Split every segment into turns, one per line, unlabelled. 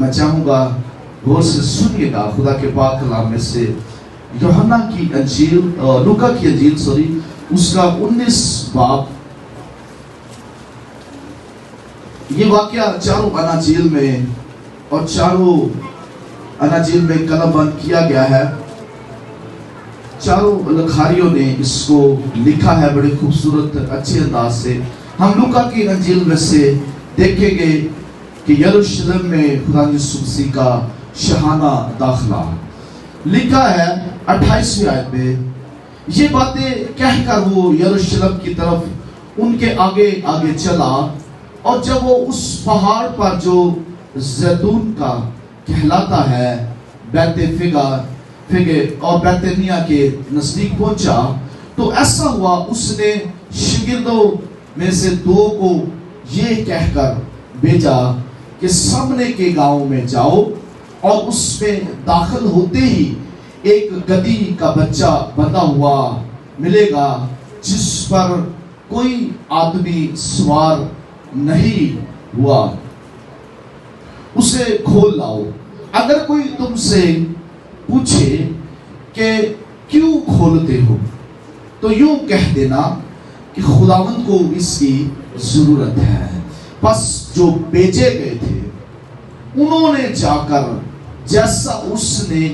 میں چاہوں گا غور سے سنیے گا خدا کے پاک کلام میں سے یوحنا کی انجیل، لوکا کی انجیل اس کا 19 باب. یہ واقعہ چاروں اناجیل میں اور چاروں اناجیل میں قلم بند کیا گیا ہے. چاروں لکھاریوں نے اس کو لکھا ہے بڑے خوبصورت اچھے انداز سے. ہم لوکا کی انجیل میں سے دیکھیں گے کہ یروشلم میں خدا یسوع مسیح کا شاہانہ داخلہ لکھا ہے 28ویں آیت میں. یہ باتیں کہہ کر وہ یروشلم کی طرف ان کے آگے آگے چلا، اور جب وہ اس پہاڑ پر جو زیتون کا کہلاتا ہے بیت فگے اور بیتنیا کے نزدیک پہنچا، تو ایسا ہوا اس نے شاگردوں میں سے 2 کو یہ کہہ کر بھیجا کہ سامنے کے گاؤں میں جاؤ، اور اس میں داخل ہوتے ہی ایک گدھی کا بچہ بندھا ہوا ملے گا جس پر کوئی آدمی سوار نہیں ہوا، اسے کھول لاؤ. اگر کوئی تم سے پوچھے کہ کیوں کھولتے ہو تو یوں کہہ دینا کہ خداوند کو اس کی ضرورت ہے. پس جو بیچے گئے تھے انہوں نے جا کر جیسا اس نے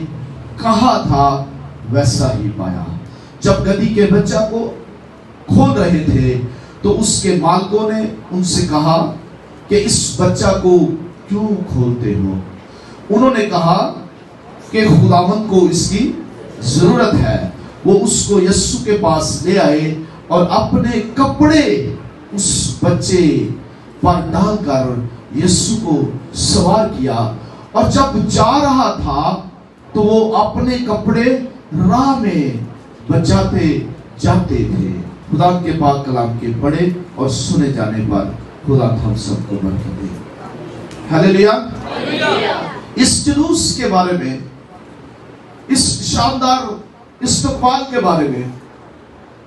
کہا تھا ویسا ہی پایا. جب گدھی کے بچہ کو کھول رہے تھے تو اس کے مالکوں نے ان سے کہا کہ اس بچہ کو کیوں کھولتے ہو؟ انہوں نے کہا کہ خداوند کو اس کی ضرورت ہے. وہ اس کو یسوع کے پاس لے آئے اور اپنے کپڑے اس بچے پر ڈال کر یسوع کو سوار کیا، اور جب جا رہا تھا تو وہ اپنے کپڑے راہ میں بچاتے جاتے تھے. خدا کے پاک کلام کے پڑھے اور سنے جانے پر خدا ہم سب کو برکت دے. ہلیلویا. اس جلوس کے بارے میں، اس شاندار استقبال کے بارے میں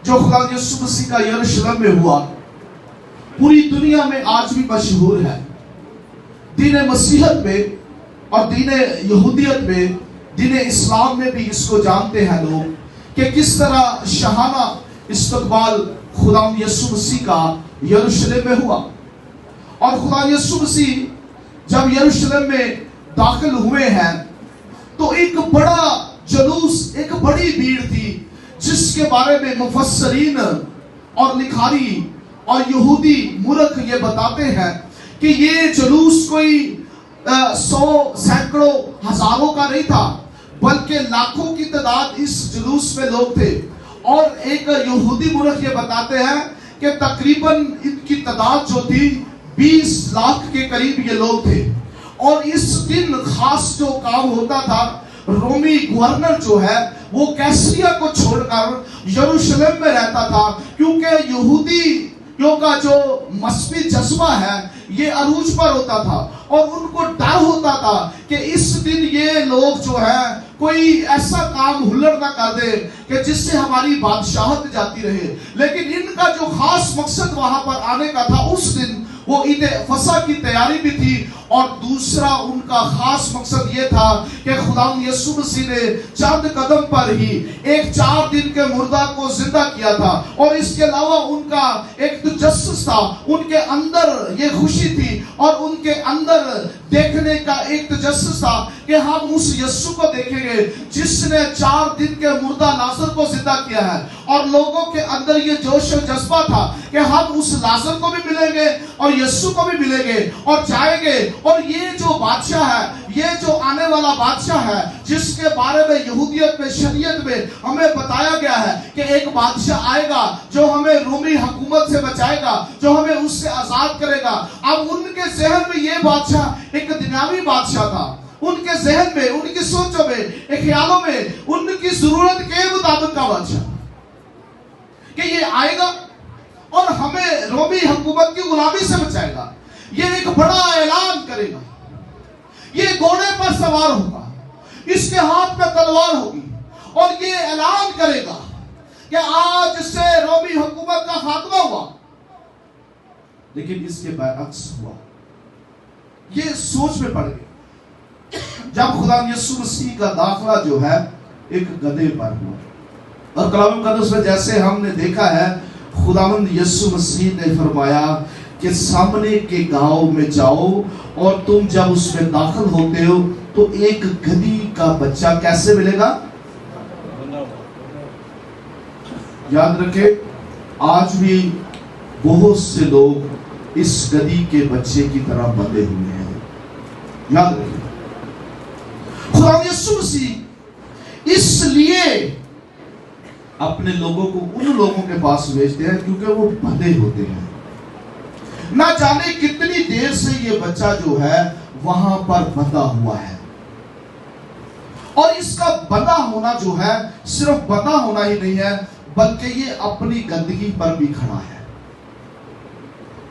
جو خدا یسوع مسیح کا یروشلم میں ہوا، پوری دنیا میں آج بھی مشہور ہے. دین مسیحیت میں اور دین یہودیت میں، دین اسلام میں بھی اس کو جانتے ہیں لوگ کہ کس طرح شاہانہ استقبال خدا یسوع مسیح کا یروشلم میں ہوا. اور خدا یسوع مسیح جب یروشلم میں داخل ہوئے ہیں تو ایک بڑا جلوس، ایک بڑی بھیڑ تھی جس کے بارے میں مفسرین اور لکھاری اور یہودی مورخ یہ بتاتے ہیں کہ یہ جلوس کوئی 100 سینکڑوں ہزاروں کا نہیں تھا، بلکہ لاکھوں کی تعداد اس جلوس میں لوگ تھے. اور ایک یہودی مورخ یہ بتاتے ہیں کہ تقریباً ان کی تعداد جو تھی 20 لاکھ کے قریب یہ لوگ تھے. اور اس دن خاص جو کام ہوتا تھا، رومی گورنر جو ہے وہ کیسریا کو چھوڑ کر یروشلم میں رہتا تھا، کیونکہ یہودیوں کا جو مذہبی جذبہ ہے یہ عروج پر ہوتا تھا، اور ان کو ڈر ہوتا تھا کہ اس دن یہ لوگ جو ہے کوئی ایسا کام ہلڑ نہ کر دے کہ جس سے ہماری بادشاہت جاتی رہے. لیکن ان کا جو خاص مقصد وہاں پر آنے کا تھا اس دن، وہ عید فصح کی تیاری بھی تھی، اور دوسرا ان کا خاص مقصد یہ تھا کہ خدا یسوع مسیح نے چند قدم پر ہی ایک 4 دن کے مردہ کو زندہ کیا تھا. اور اس کے علاوہ ان کا ایک تجسس تھا، ان کے اندر یہ خوشی تھی اور ان کے اندر دیکھنے کا ایک تجسس تھا کہ ہم اس یسوع کو دیکھیں گے جس نے 4 دن کے مردہ لازر کو زندہ کیا ہے. اور لوگوں کے اندر یہ جوش و جذبہ تھا کہ ہم اس لازر کو بھی ملیں گے اور یسوع کو بھی ملیں گے اور جائیں گے. اور یہ جو بادشاہ ہے، یہ جو آنے والا بادشاہ ہے جس کے بارے میں یہودیت میں، شریعت میں ہمیں بتایا گیا ہے کہ ایک بادشاہ آئے گا جو ہمیں رومی حکومت سے بچائے گا، جو ہمیں اس سے آزاد کرے گا. اب ان کے ذہن میں یہ بادشاہ ایک دنیاوی بادشاہ تھا. ان کے ذہن میں، ان کی سوچوں میں، خیالوں میں ان کی ضرورت کے مطابق کا بادشاہ کہ یہ آئے گا اور ہمیں رومی حکومت کی غلامی سے بچائے گا. یہ ایک بڑا اعلان کرے گا، یہ گھوڑے پر سوار ہوگا، اس کے ہاتھ میں تلوار ہوگی، اور یہ اعلان کرے گا کہ آج سے رومی حکومت کا خاتمہ ہوا. لیکن اس کے برعکس ہوا. یہ سوچ میں پڑ گئے جب خدا یسوع مسیح کا داخلہ جو ہے ایک گدھے پر ہوا، اور کلام مقدس میں جیسے ہم نے دیکھا ہے خداوند یسوع مسیح نے فرمایا کہ سامنے کے گاؤں میں جاؤ اور تم جب اس میں داخل ہوتے ہو تو ایک گدھی کا بچہ کیسے ملے گا؟ یاد رکھیں آج بھی بہت سے لوگ اس گدھی کے بچے کی طرح بندھے ہوئے ہیں. یاد رکھیں خدا یسوع مسیح اس لیے اپنے لوگوں کو ان لوگوں کے پاس بھیجتے ہیں کیونکہ وہ بندھے ہوتے ہیں. نہ جانے کتنی دیر سے یہ بچہ جو ہے وہاں پر بندھا ہوا ہے، اور اس کا بندھا ہونا جو ہے صرف بندھا ہونا ہی نہیں ہے بلکہ یہ اپنی گندگی پر بھی کھڑا ہے.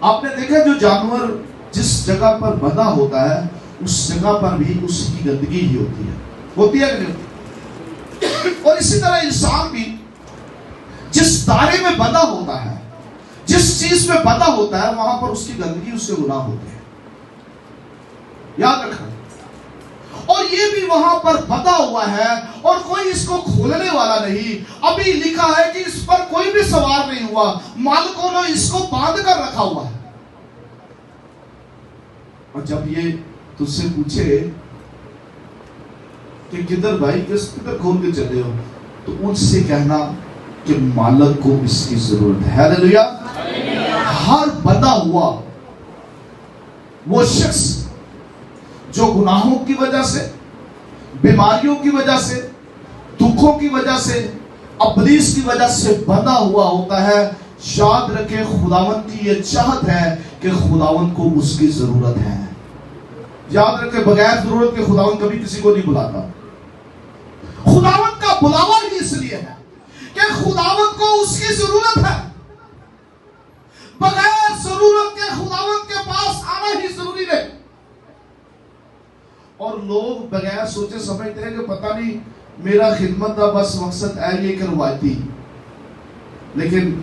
آپ نے دیکھا جو جانور جس جگہ پر بندھا ہوتا ہے اس جگہ پر بھی اس کی گندگی ہی ہوتی ہے کہ نہیں؟ اور اسی طرح انسان بھی جس دائرے میں بندھا ہوتا ہے، جس چیز میں بندھا ہوتا ہے وہاں پر اس کی گندگی، اس کے گناہ ہوتے ہیں. یاد رکھنا. اور یہ بھی وہاں پر بندھا ہوا ہے اور کوئی اس کو کھولنے والا نہیں. ابھی لکھا ہے کہ اس پر کوئی بھی سوار نہیں ہوا، مالکوں نے اس کو باندھ کر رکھا ہوا ہے. اور جب یہ تجھ سے پوچھے کہ کدھر بھائی کدھر کھول کے چلے ہو، تو ان سے کہنا کہ مالک کو اس کی ضرورت ہے. ہاللیلویا. ہر بندھا ہوا وہ شخص جو گناہوں کی وجہ سے، بیماریوں کی وجہ سے، دکھوں کی وجہ سے، ابلیس کی وجہ سے بندھا ہوا ہوتا ہے، یاد رکھے خداوند کی یہ چاہت ہے کہ خداوند کو اس کی ضرورت ہے. یاد رکھے بغیر ضرورت کے خداوند کبھی کسی کو نہیں بلاتا. خداوند کا بلاوا ہی اس لیے ہے کہ خداوند کو اس کی ضرورت ہے. بغیر ضرورت کے خداوند کے پاس آنا ہی ضروری نہیں. اور لوگ بغیر سوچے سمجھتے ہیں کہ پتہ نہیں میرا خدمت کا بس مقصد ہے یہ کہ روایتی. لیکن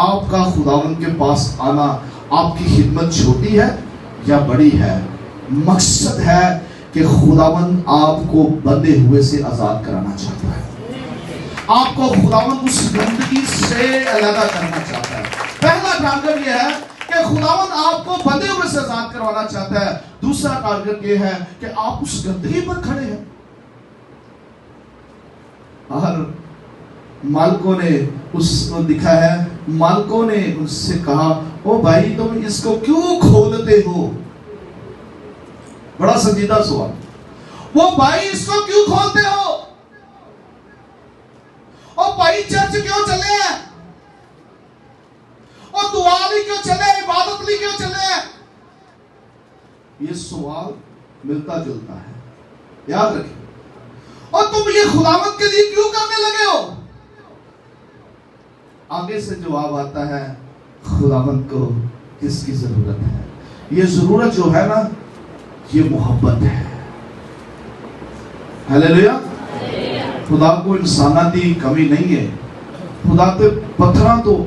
آپ کا خداوند کے پاس آنا، آپ کی خدمت چھوٹی ہے یا بڑی ہے، مقصد ہے کہ خداوند آپ کو بندھے ہوئے سے آزاد کرانا چاہتا ہے. آپ کو خداوند اس گندگی سے علیحدہ کرنا چاہتا ہے. پہلا ٹارگٹ یہ ہے کہ خداوند آپ کو بندھے ہوئے سے آزاد کروانا چاہتا ہے. دوسرا ٹارگٹ یہ ہے کہ آپ اس گندگی پر کھڑے ہیں. اور مالکوں نے اس کو دکھا ہے، مالکوں نے اس سے کہا او بھائی تم اس کو کیوں کھولتے ہو؟ بڑا سنجیدہ سوال. وہ بھائی اس کو کیوں کھولتے ہو؟ اور بھائی چرچ کیوں چلے ہیں؟ اور دعا لی کیوں چلے؟ عبادت لی کیوں چلے؟ یہ سوال ملتا جلتا ہے. یاد رکھیں. اور تم یہ خداوند کے لیے کیوں کرنے لگے ہو؟ آگے سے جواب آتا ہے خداوند کو کس کی ضرورت ہے. یہ ضرورت جو ہے نا یہ محبت ہے. ہاللیلویا. خدا کو انسانات کی کمی نہیں ہے. خدا تے پتھراں تو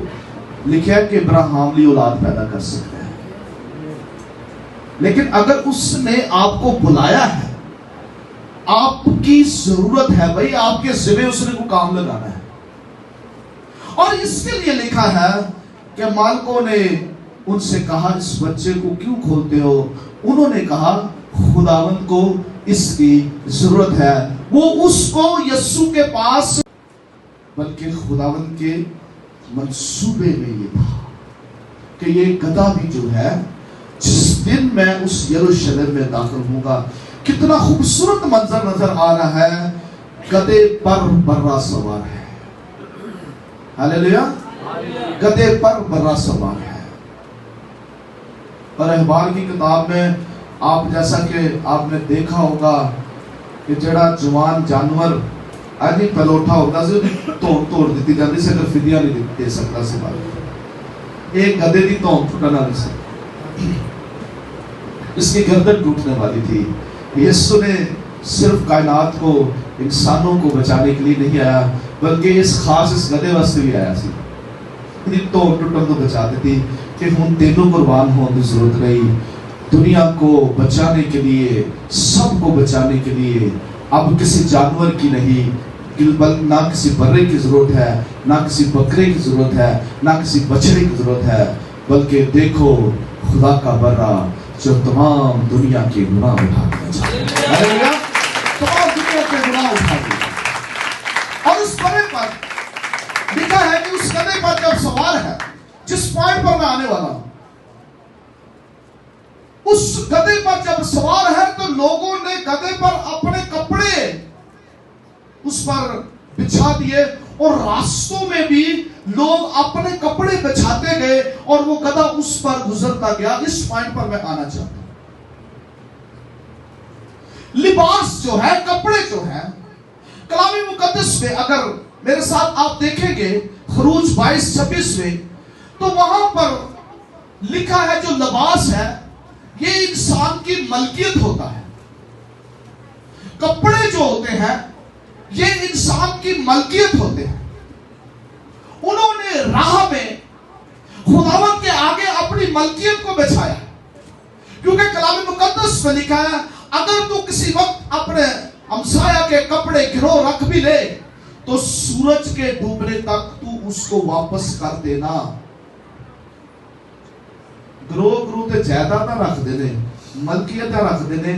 لکھا ہے کہ ابراہیم لی اولاد پیدا کر سکتا ہے، لیکن اگر اس نے آپ کو بلایا ہے، آپ کی ضرورت ہے بھائی، آپ کے ذمہ اس نے کو کام لگانا ہے. اور اس کے لیے لکھا ہے کہ مالکوں نے ان سے کہا اس بچے کو کیوں کھولتے ہو؟ انہوں نے کہا خداوند کو اس کی ضرورت ہے. وہ اس کو یسوع کے پاس، بلکہ خداوند کے منصوبے میں یہ تھا کہ یہ گدھا بھی جو ہے جس دن میں اس یروشلم میں داخل ہوں گا، کتنا خوبصورت منظر نظر آ رہا ہے، گدھے پر برا سوار ہے. ہاللیلویا. گدھے پر برا سوار ہے. اور اخبار کی کتاب میں آپ جیسا کہ آپ نے دیکھا ہوگا کہ جڑا جوان جانور آجی پلوٹھا ہوتا سے توڑ دیتی جاتی سے اگر فدیہ نہیں دے سکتا سے بات. ایک گدھے دی توڑ ٹوٹنا نہیں سکتا، اس کی گردن ٹوٹنے والی تھی. یسوع نے صرف کائنات کو، انسانوں کو بچانے کے لیے نہیں آیا بلکہ اس خاص اس گدھے واسطے بھی آیا سی. توڑ ٹوٹن تو بچا دیتی کہ ہن تینوں قربان ہونے کی ضرورت نہیں. دنیا کو بچانے کے لیے، سب کو بچانے کے لیے اب کسی جانور کی نہیں، نہ کسی برے کی ضرورت ہے، نہ کسی بکرے کی ضرورت ہے، نہ کسی بچڑے کی ضرورت ہے، بلکہ دیکھو خدا کا برا جو تمام دنیا کے گناہ اٹھا دیا، تمام دنیا کے گناہ اٹھا دیا۔ اور اس برے پر لکھا ہے کہ اس گدھے پر جب سوار ہے، جس پوائنٹ پر میں آنے والا ہوں، اس گدھے پر جب سوار ہے تو لوگوں نے گدھے پر اپنے کپڑے اس پر بچھا دیے، اور راستوں میں بھی لوگ اپنے کپڑے بچھاتے گئے اور وہ گدھا اس پر گزرتا گیا۔ اس پوائنٹ پر میں آنا چاہتا ہوں۔ لباس جو ہے، کپڑے جو ہیں، کلام مقدس میں اگر میرے ساتھ آپ دیکھیں گے خروج 22-26 میں، تو وہاں پر لکھا ہے جو لباس ہے یہ انسان کی ملکیت ہوتا ہے۔ کپڑے جو ہوتے ہیں یہ انسان کی ملکیت ہوتے ہیں۔ انہوں نے راہ میں خداوند کے آگے اپنی ملکیت کو بچھایا، کیونکہ کلام مقدس میں لکھا ہے اگر تو کسی وقت اپنے ہمسایہ کے کپڑے گرو رکھ بھی لے تو سورج کے ڈوبنے تک تو اس کو واپس کر دینا۔ گرو تے جائیداد رکھ دینے، ملکیت رکھ دینے،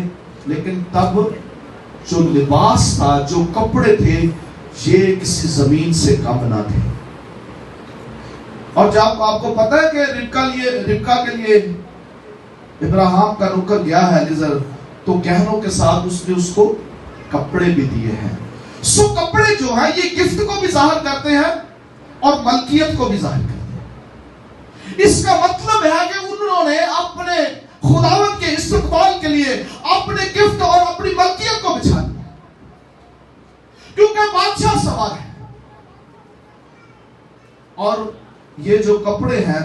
لیکن تب جو لباس تھا، جو کپڑے تھے، یہ کسی زمین سے کم نہ تھے۔ اور جب آپ کو پتہ ہے کہ ربکا کے لیے ابراہیم کا نوکر گیا ہے الیعزر، تو گہنوں کے ساتھ اس نے اس کو کپڑے بھی دیے ہیں۔ سو کپڑے جو ہیں یہ گفٹ کو بھی ظاہر کرتے ہیں اور ملکیت کو بھی ظاہر کرتے ہیں۔ اس کا مطلب ہے کہ انہوں نے اپنے خداوند کے استقبال کے لیے اپنے گفٹ اور اپنی ملکیت کو بچھا دیا، کیونکہ بادشاہ سوار ہے۔ اور یہ جو کپڑے ہیں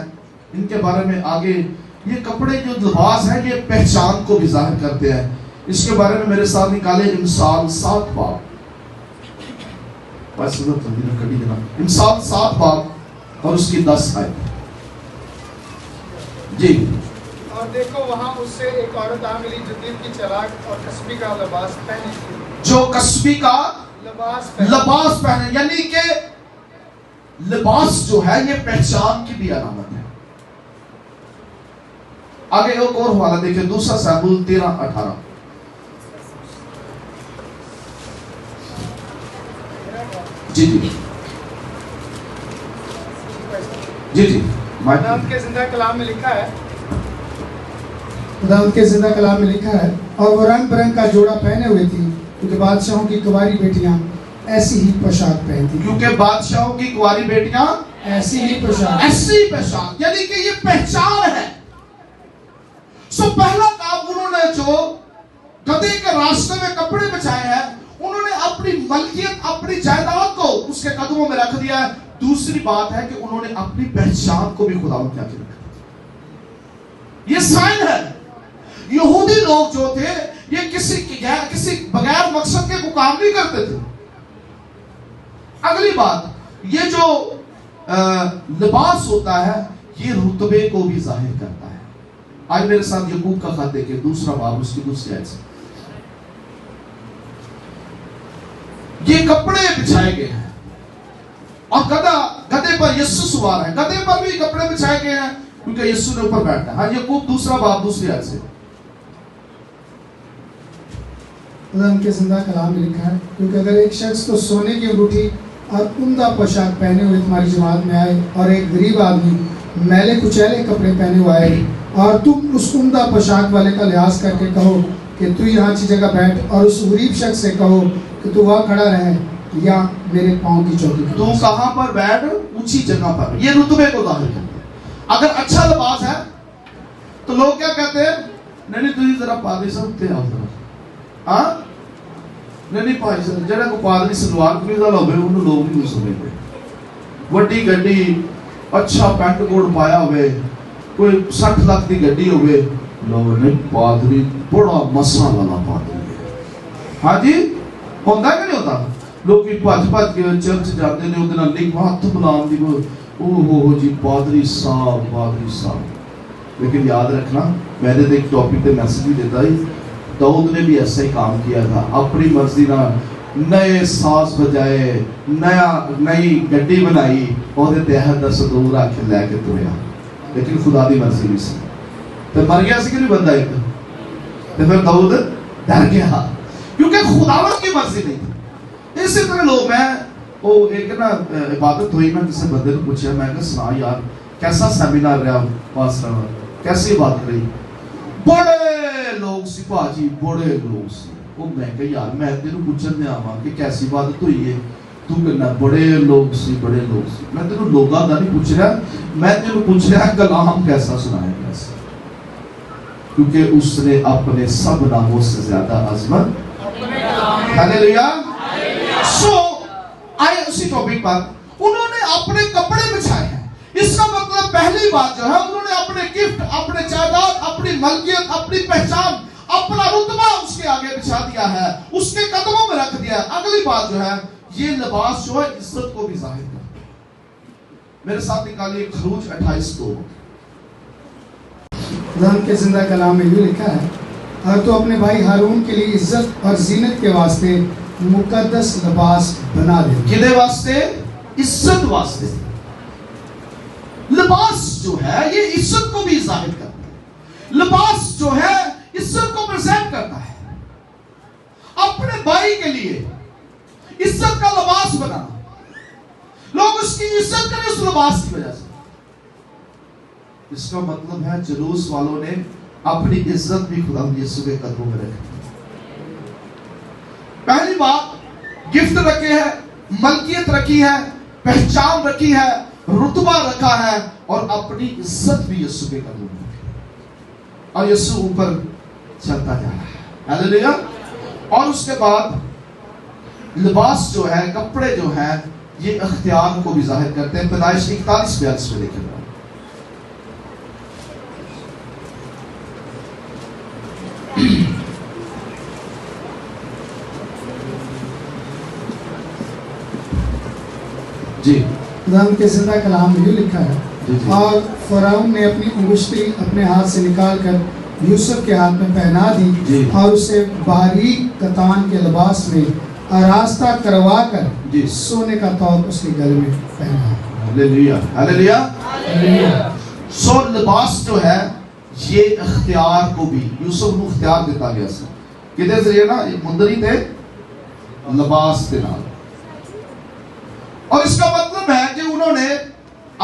ان کے بارے میں آگے، یہ کپڑے جو لباس ہیں یہ پہچان کو بھی ظاہر کرتے ہیں۔ اس کے بارے میں میرے ساتھ نکالے انسان 7 باب، انسان 7 باب اور اس کی 10 آیت۔ جی۔
اور دیکھو وہاں اس سے ایک عورت آ ملی جو دل کی چلاک اور کسبی کا لباس پہنی تھی،
جو کسبی کا لباس پہنے، یعنی کہ لباس جو ہے یہ پہچان کی بھی علامت ہے۔ آگے ایک اور حوالہ دیکھیں، 2 سموئیل 13-18۔ جی جی جی جی۔
خداوند کے زندہ کلام میں لکھا ہے،
خداوند کے زندہ کلام میں لکھا ہے، اور وہ رنگ برنگ کا جوڑا پہنے ہوئے تھی، کیونکہ بادشاہوں کی کنواری بیٹیاں ایسی ہی پوشاک پہنتی،
کیونکہ بادشاہوں کی کنواری بیٹیاں
ایسی ہی پوشاک،
ایسی پہچان، یعنی کہ یہ پہچان ہے۔ سو پہلا کام انہوں نے جو گدھے کے راستے میں کپڑے بچھائے ہیں، انہوں نے اپنی ملکیت، اپنی جائیداد کو اس کے قدموں میں رکھ دیا ہے۔ دوسری بات ہے کہ انہوں نے اپنی پہچان کو بھی خداوند کے آگے رکھا۔ یہ سائن ہے۔ یہودی لوگ جو تھے یہ کسی بغیر مقصد کے کو کام نہیں کرتے تھے۔ اگلی بات، یہ جو لباس ہوتا ہے یہ رتبے کو بھی ظاہر کرتا ہے۔ آج میرے ساتھ یعقوب کا خط دیکھیں، 2 باب اس کی 2 آیت سے۔ یہ کپڑے بچھائے گئے ہیں اور گدھے پر یسوع سوار ہے۔ گدھے پر بھی کپڑے بچھائے گئے ہیں کیونکہ یسوع نے اوپر بیٹھا ہے۔ ہاں، یعقوب 2 باب 2 آیت سے۔
خداوند کے زندہ کلام میں لکھا ہے، کیونکہ اگر ایک شخص تو سونے کی انگوٹھی اور عمدہ پوشاک پہنے ہوئے تمہاری جماعت میں آئے، اور ایک غریب آدمی میلے کچیلے کپڑے پہنے ہوئے آئے، اور تم اس عمدہ پوشاک والے کا لحاظ کر کے کہو کہ تو یہاں اچھی جگہ بیٹھ، اور اس غریب شخص سے کہو کہ تو وہاں کھڑا رہے یا میرے پاؤں کی چوکی پر،
تو کہاں پر بیٹھ؟ اونچی جگہ پر۔ یہ رتبے کو ظاہر کرتا ہے۔ اگر اچھا لباس ہے تو لوگ کیا کہتے ہیں؟ نہیں تجھے ذرا پادری صاحب تے آؤ ذرا، ہاں نہیں پائی صاحب جڑا کو پادری سلوار قمیض والا ہوئے انہوں لوگ نہیں سمجھتے۔ وڈی گڈی، اچھا پینٹ کوٹ پایا ہوئے، کوئی 60 لاکھ کی گڈی ہوئے، لوگ نہیں پادری بڑا مسا والا پادری ہے۔ ہاں جی، ہوتا ہے کہ نہیں ہوتا؟ لوگ بھی بھج کے چرچ جاتے ہیں، وہ ہاتھ بلان دی، او ہو جی پادری صاحب، پادری صاحب۔ لیکن یاد رکھنا میں نے ایک ٹاپک پہ میسج بھی دیتا ہی داؤد نے بھی ایسا ہی کام کیا تھا اپنی مرضی نہ نئے ساز بجائے نئی گڈی بنائی اور تحت صدور آ کے لے کے توڑیا لیکن خدا دی مرضی نہیں سی تو مر گیا سی کہ نہیں بندہ ایک تو پھر داؤد ڈر گیا کیونکہ خداوند کی مرضی نہیں تھی. اسی طرح لوگ میں وہ ایک نا عبادت ہوئی میں کسی بندے نے پوچھا میں کہ سنا یار کیسا سیمینار رہا پاسٹر کیسی بات رہی بڑے لوگ سی پاجی بڑے لوگ سی وہ میں کہ یار میں تینوں پوچھنے آواں کہ کیسی عبادت ہوئی ہے تو کہنا بڑے لوگ سی میں تینوں لوگاں دا نہیں پوچھ رہا میں تینوں پوچھ رہا کلام کیسا سنایا کیسا کیونکہ اس نے اپنے سب ناموں سے زیادہ عظمت ہاللیلویا سو آئے اسی ٹاپک پر انہوں نے اپنے کپڑے بچھائے ہیں. اس کا مطلب پہلی بات جو ہے انہوں نے اپنے گفٹ اپنے جائیداد اپنی ملکیت اپنی پہچان اپنا رتبہ اس کے آگے بچھا دیا ہے اس کے قدموں میں رکھ دیا ہے. اگلی بات جو ہے یہ لباس جو ہے عزت کو بھی ظاہر کرتا ہے. میرے ساتھ نکالیے خروج 28:2
خدا کے زندہ کلام میں یہ لکھا ہے اور تو اپنے بھائی ہارون کے لیے عزت اور زینت کے واسطے مقدس لباس بنا دے.
کدے واسطے؟ عزت واسطے. لباس جو ہے یہ عزت کو بھی ظاہر کرتا ہے. لباس جو ہے عزت کو پریزنٹ کرتا ہے. اپنے بھائی کے لیے عزت کا لباس بنانا لوگ اس کی عزت کریں اس لباس کی وجہ سے. اس کا مطلب ہے جلوس والوں نے اپنی عزت بھی خدا یسوع کے قدموں میں رکھی. پہلی بات گفٹ رکھے ہے ملکیت رکھی ہے پہچان رکھی ہے رتبہ رکھا ہے اور اپنی عزت بھی یسوع کے قدموں میں رکھی اور یسوع اوپر چلتا جا رہا ہے. ہاللیلویا. اور اس کے بعد لباس جو ہے کپڑے جو ہیں یہ اختیار کو بھی ظاہر کرتے ہیں. پیدائش 41:42 میں دیکھیں جی
خدا کے زندہ کلام میں یہ لکھا ہے اور فرعون نے اپنی انگشتی اپنے ہاتھ سے نکال کر یوسف کے ہاتھ میں پہنا دی اور اسے باریک کتان کے لباس میں آراستہ کروا کر سونے کا توق اس کے گلے میں پہنا.
ہاللیلویا ہاللیلویا. سو لباس جو ہے یہ اختیار کو بھی یوسف کو اختیار دیتا گیا سا کدے ذریعے نا مندری تھے لباس کے نال. اور اس کا مطلب ہے کہ انہوں نے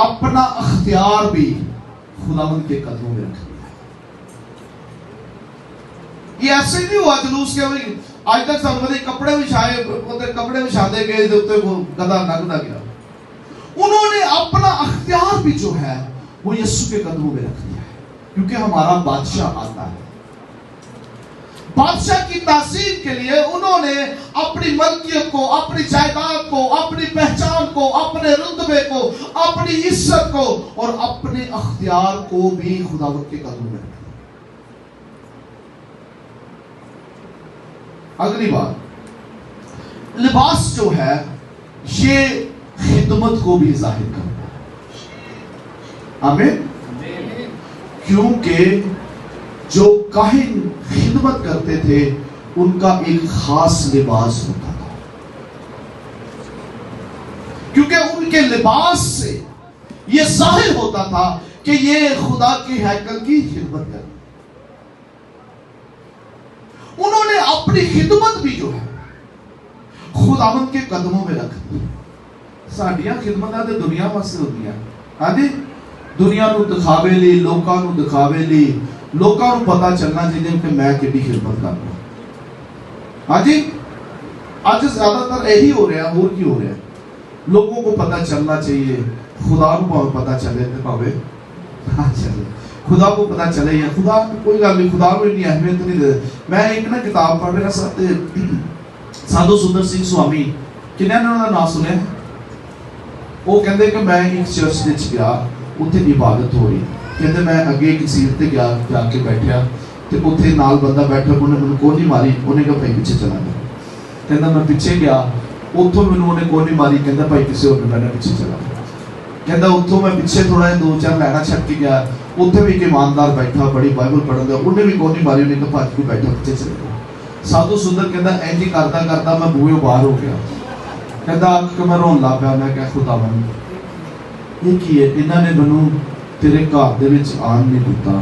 اپنا اختیار بھی خداوند کے قدموں میں رکھ دیا. یہ ایسے نہیں ہوا جلوس کے ہوئی آج تک سب کپڑے بچھائے کپڑے بچھا دے گئے گدا نگنا گیا. انہوں نے اپنا اختیار بھی جو ہے وہ یسوع کے قدموں میں رکھ دیا ہے کیونکہ ہمارا بادشاہ آتا ہے. بادشاہ کی تعظیم کے لیے انہوں نے اپنی ملکیت کو اپنی جائیداد کو اپنی پہچان کو اپنے رتبے کو اپنی عزت کو اور اپنے اختیار کو بھی خداوند کے قدموں میں رکھا. اگلی بات لباس جو ہے یہ خدمت کو بھی ظاہر کرتا ہے. آمین. کیونکہ جو کاہن خدمت کرتے تھے ان کا ایک خاص لباس ہوتا تھا کیونکہ ان کے لباس سے یہ ظاہر ہوتا تھا کہ یہ خدا کے ہیکل کی خدمت کرتے. انہوں نے اپنی خدمت بھی جو ہے خداوند کے قدموں میں رکھ دی. ساڈیاں خدمتاں تے دنیا واسطے ہوندیاں ہاں جی دنیا نو دکھاوے لی لوکاں نو دکھاوے لی لوکاں نو پتہ چلنا چاہیے کہ میں کتنی خدمت کر رہا ہوں. ہاں جی آج زیادہ تر یہی ہو رہا ہے. اور کی ہو رہا ہے لوگوں کو پتہ چلنا چاہیے خدا کو پاوے پتہ چلے تے پاوے نہ چلے خدا کو پتہ چلے یا خدا کوئی گل نہیں خدا کو اتنی اہمیت نہیں دے. میں ایک نا کتاب پڑھ رہا سا تے سادھو سندر سنگھ سوامی کنہاں نے انہاں دا نام سنیا وہ کہندے کہ میں ایک چرچ وچ گیا اتنے عبادت ہو رہی کہتے میں اگے ایک سیٹ تے گیا جا کے بیٹھیا تے اتنے نال بندہ بیٹھا انہیں مجھے کونی ماری انہیں کہا بھائی پیچھے چلا گیا. کہتا میں پیچھے گیا اتوں میں انہیں کونی ماری کہتا بھائی کسی اور میں پیچھے چلا گیا. کہتا اتوں میں پیچھے تھوڑا 2-4 لائناں چھٹ کے گیا ਉੱਥੇ ਵੀ ਇੱਕ ਇਮਾਨਦਾਰ ਬੈਠਾ ਬੜੀ ਬਾਈਬਲ ਪੜ੍ਹਨ ਦਾ, ਉਹਨੇ ਵੀ ਕੋਨੀ ਮਾਰੀ, ਉਹਨੇ ਕਿਹਾ ਭੱਜ ਕੇ ਬੈਠਾ ਪਿੱਛੇ ਚਲੇ ਗਿਆ। ਸਾਧੂ ਸੁੰਦਰ ਕਹਿੰਦਾ ਇੰਝ ਹੀ ਕਰਦਾ ਕਰਦਾ ਮੈਂ ਬੂਹੇ ਬਾਹਰ ਹੋ ਗਿਆ, ਕਹਿੰਦਾ ਕਿ ਮੈਂ ਰੋਣ ਲੱਗ ਪਿਆ। ਮੈਂ ਕਿਹਾ ਖੁਦਾਵੰਦ ਇਹ ਕੀ ਹੈ, ਇਹਨਾਂ ਨੇ ਮੈਨੂੰ ਤੇਰੇ ਘਰ ਦੇ ਵਿੱਚ ਆਉਣ ਨਹੀਂ ਦਿੱਤਾ,